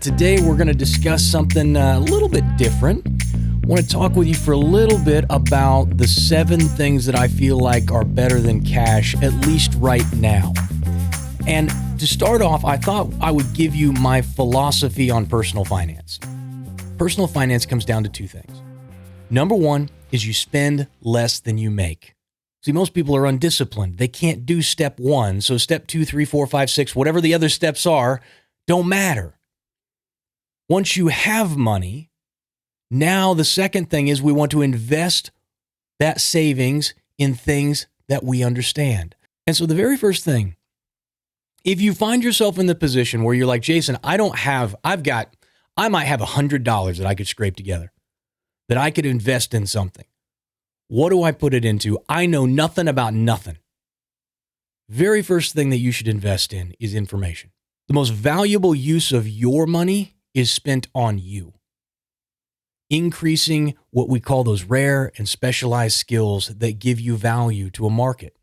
Today, we're going to discuss something a little bit different. I want to talk with you for a little bit about the 7 things that I feel like are better than cash, at least right now. And to start off, I thought I would give you my philosophy on personal finance. Personal finance comes down to 2 things. Number 1 is you spend less than you make. See, most people are undisciplined. They can't do step 1. So step 2, 3, 4, 5, 6, whatever the other steps are, don't matter. Once you have money, now the second thing is we want to invest that savings in things that we understand. And so the very first thing, if you find yourself in the position where you're like, Jason, I might have $100 that I could scrape together, that I could invest in something. What do I put it into? I know nothing about nothing. Very first thing that you should invest in is information. The most valuable use of your money is spent on you. Increasing what we call those rare and specialized skills that give you value to a market.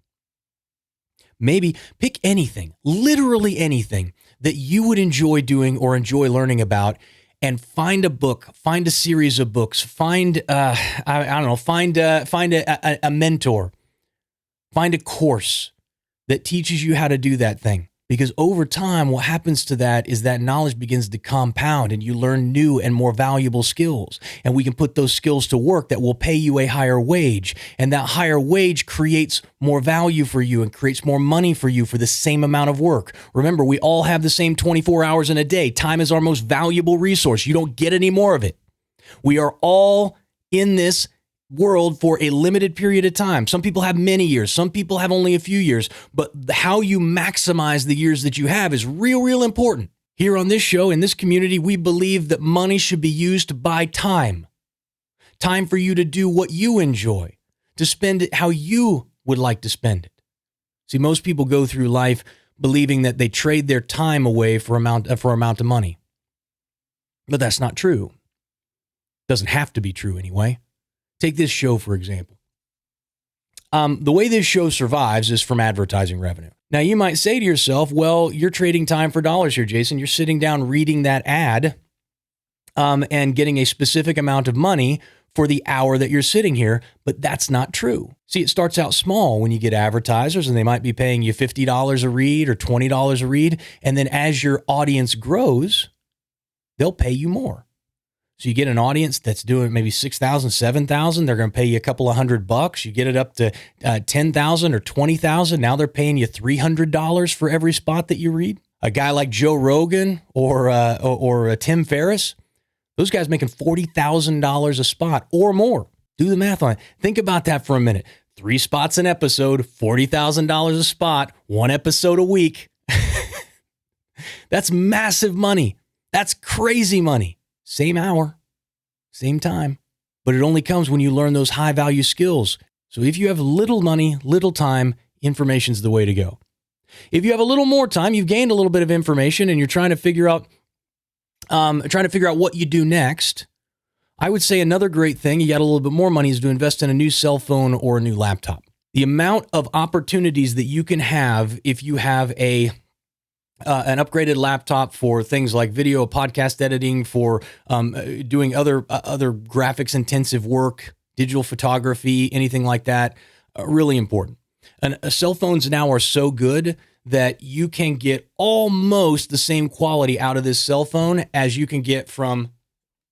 Maybe pick anything, literally anything that you would enjoy doing or enjoy learning about, and find a book, find a series of books, find a mentor, find a course that teaches you how to do that thing. Because over time, what happens to that is that knowledge begins to compound and you learn new and more valuable skills. And we can put those skills to work that will pay you a higher wage. And that higher wage creates more value for you and creates more money for you for the same amount of work. Remember, we all have the same 24 hours in a day. Time is our most valuable resource. You don't get any more of it. We are all in this world for a limited period of time. Some people have many years. Some people have only a few years. But how you maximize the years that you have is real important. Here on this show, in this community, we believe that money should be used to buy time. Time for you to do what you enjoy, to spend it how you would like to spend it. See, most people go through life believing that they trade their time away for amount of money. But that's not true. Doesn't have to be true anyway. Take this show, for example. The way this show survives is from advertising revenue. Now, you might say to yourself, well, you're trading time for dollars here, Jason. You're sitting down reading that ad and getting a specific amount of money for the hour that you're sitting here, but that's not true. See, it starts out small when you get advertisers, and they might be paying you $50 a read or $20 a read, and then as your audience grows, they'll pay you more. So you get an audience that's doing maybe 6,000, 7,000. They're going to pay you a couple of $100. You get it up to 10,000 or 20,000. Now they're paying you $300 for every spot that you read. A guy like Joe Rogan or Tim Ferriss, those guys making $40,000 a spot or more. Do the math on it. Think about that for a minute. 3 spots an episode, $40,000 a spot, 1 episode a week. That's massive money. That's crazy money. Same hour, same time, but it only comes when you learn those high value skills. So if you have little money, little time, information's the way to go. If you have a little more time, you've gained a little bit of information and you're trying to figure out what you do next. I would say another great thing, you got a little bit more money, is to invest in a new cell phone or a new laptop. The amount of opportunities that you can have if you have an upgraded laptop for things like video, podcast editing, for doing other graphics intensive work, digital photography, anything like that, really important. And cell phones now are so good that you can get almost the same quality out of this cell phone as you can get from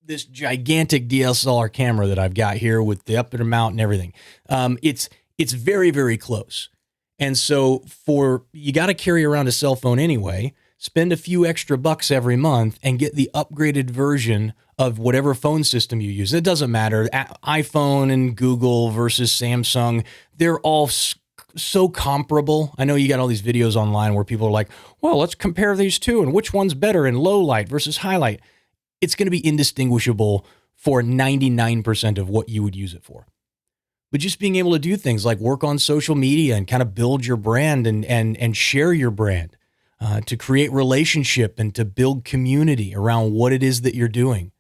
this gigantic DSLR camera that I've got here with the upper mount and everything. It's very, very close. And so you got to carry around a cell phone anyway, spend a few extra bucks every month and get the upgraded version of whatever phone system you use. It doesn't matter. iPhone and Google versus Samsung, they're all so comparable. I know you got all these videos online where people are like, well, let's compare these two and which one's better in low light versus high light. It's going to be indistinguishable for 99% of what you would use it for. But just being able to do things like work on social media and kind of build your brand and share your brand, to create relationship and to build community around what it is that you're doing,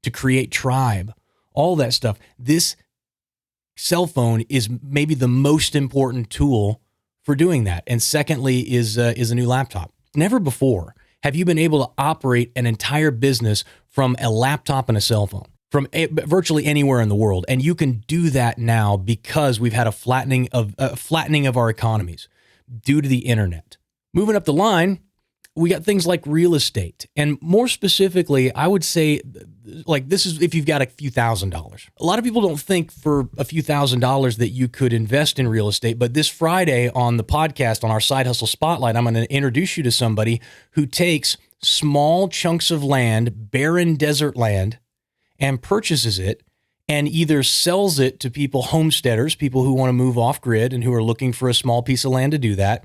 to create tribe, all that stuff. This cell phone is maybe the most important tool for doing that. And secondly is a new laptop. Never before Have you been able to operate an entire business from a laptop and a cell phone, from virtually anywhere in the world? And you can do that now because we've had a flattening of our economies due to the internet. Moving up the line, we got things like real estate. And more specifically, I would say, like, this is if you've got a few $1,000s. A lot of people don't think for a few $1,000s that you could invest in real estate. But this Friday on the podcast, on our Side Hustle Spotlight, I'm going to introduce you to somebody who takes small chunks of land, barren desert land, and purchases it and either sells it to people, homesteaders, people who want to move off grid and who are looking for a small piece of land to do that.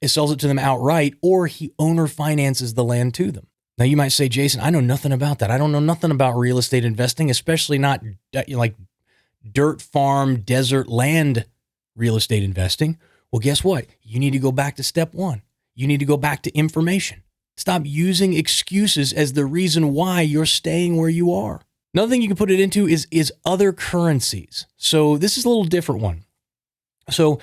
It sells it to them outright, or he owner finances the land to them. Now you might say, Jason, I know nothing about that. I don't know nothing about real estate investing, especially not like dirt farm, desert land real estate investing. Well, guess what? You need to go back to step one. You need to go back to information. Stop using excuses as the reason why you're staying where you are. Another thing you can put it into is other currencies. So this is a little different one. So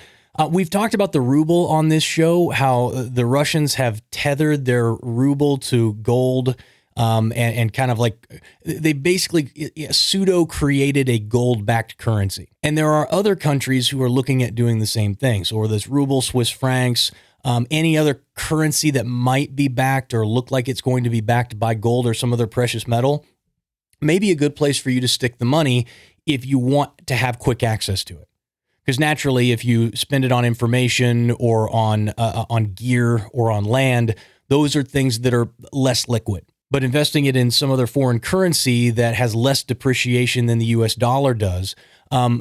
we've talked about the ruble on this show, how the Russians have tethered their ruble to gold, and kind of like they basically pseudo created a gold-backed currency. And there are other countries who are looking at doing the same thing. So this ruble, Swiss francs, any other currency that might be backed or look like it's going to be backed by gold or some other precious metal, may be a good place for you to stick the money if you want to have quick access to it. Because naturally, if you spend it on information or on gear or on land, those are things that are less liquid. But investing it in some other foreign currency that has less depreciation than the US dollar does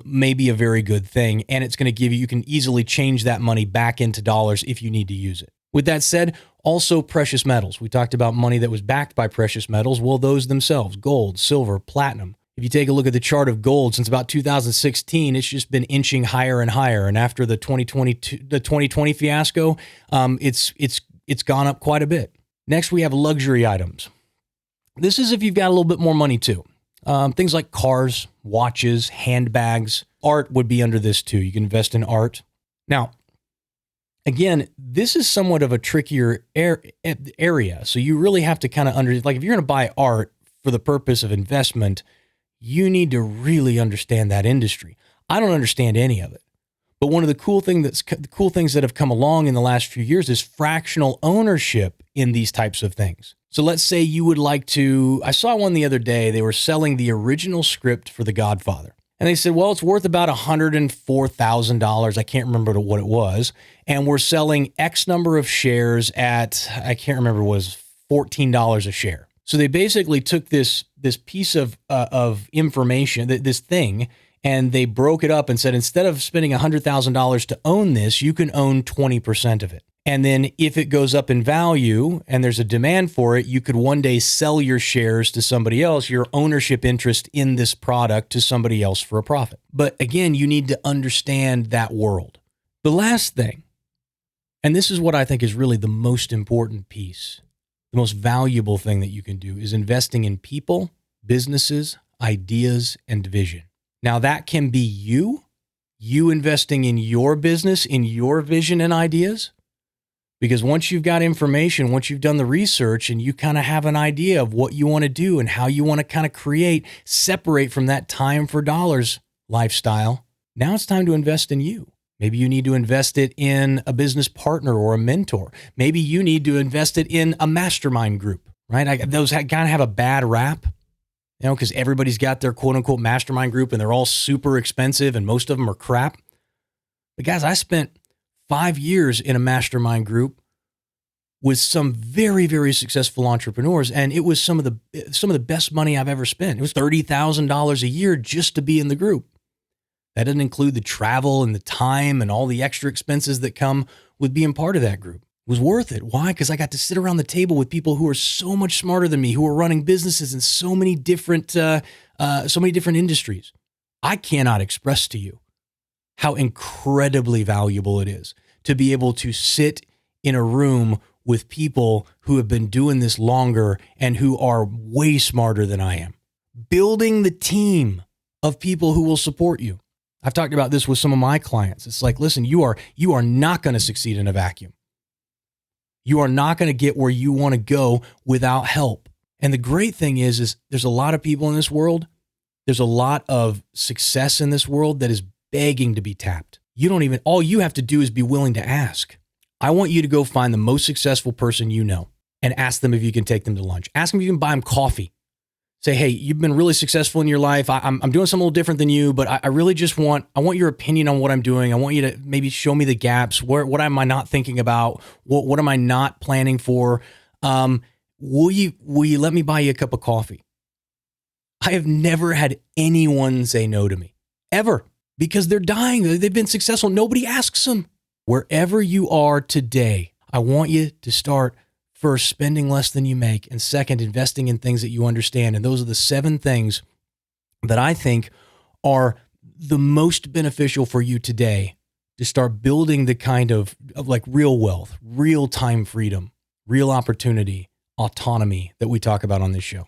may be a very good thing. And it's going to give you can easily change that money back into dollars if you need to use it. With that said, also precious metals. We talked about money that was backed by precious metals. Well, those themselves, gold, silver, platinum. If you take a look at the chart of gold, since about 2016, it's just been inching higher and higher. And after the 2020 fiasco, it's gone up quite a bit. Next, we have luxury items. This is if you've got a little bit more money too. Things like cars, watches, handbags. Art would be under this too. You can invest in art. Now, again, this is somewhat of a trickier area. So you really have to kind of like if you're going to buy art for the purpose of investment, you need to really understand that industry. I don't understand any of it. But one of the cool things that have come along in the last few years is fractional ownership in these types of things. So let's say you would like to, I saw one the other day, they were selling the original script for The Godfather. And they said, well, it's worth about $104,000. I can't remember what it was. And we're selling X number of shares at, I can't remember, it was $14 a share. So they basically took this piece of information, this thing, and they broke it up and said, instead of spending $100,000 to own this, you can own 20% of it. And then if it goes up in value and there's a demand for it, you could one day sell your shares to somebody else, your ownership interest in this product to somebody else for a profit. But again, you need to understand that world. The last thing, and this is what I think is really the most important piece, the most valuable thing that you can do, is investing in people, businesses, ideas, and vision. Now that can be you investing in your business, in your vision and ideas. Because once you've got information, once you've done the research and you kind of have an idea of what you want to do and how you want to kind of separate from that time for dollars lifestyle, now it's time to invest in you. Maybe you need to invest it in a business partner or a mentor. Maybe you need to invest it in a mastermind group, right? Those kind of have a bad rap, because everybody's got their quote unquote mastermind group and they're all super expensive and most of them are crap. But guys, I spent 5 years in a mastermind group with some very, very successful entrepreneurs. And it was some of the best money I've ever spent. It was $30,000 a year just to be in the group. That doesn't include the travel and the time and all the extra expenses that come with being part of that group. It was worth it. Why? Because I got to sit around the table with people who are so much smarter than me, who are running businesses in so many different industries. I cannot express to you how incredibly valuable it is to be able to sit in a room with people who have been doing this longer and who are way smarter than I am. Building the team of people who will support you. I've talked about this with some of my clients. It's like, listen, you are not going to succeed in a vacuum. You are not going to get where you want to go without help. And the great thing is there's a lot of people in this world. There's a lot of success in this world that is begging to be tapped. All you have to do is be willing to ask. I want you to go find the most successful person you know and ask them if you can take them to lunch. Ask them if you can buy them coffee. Say, hey, you've been really successful in your life. I'm doing something a little different than you, but I really just want your opinion on what I'm doing. I want you to maybe show me the gaps. What am I not thinking about? What am I not planning for? Will you let me buy you a cup of coffee? I have never had anyone say no to me, ever, because they're dying. They've been successful. Nobody asks them. Wherever you are today, I want you to start first spending less than you make, and second, investing in things that you understand. And those are the 7 things that I think are the most beneficial for you today to start building the kind of like real wealth, real time freedom, real opportunity, autonomy that we talk about on this show.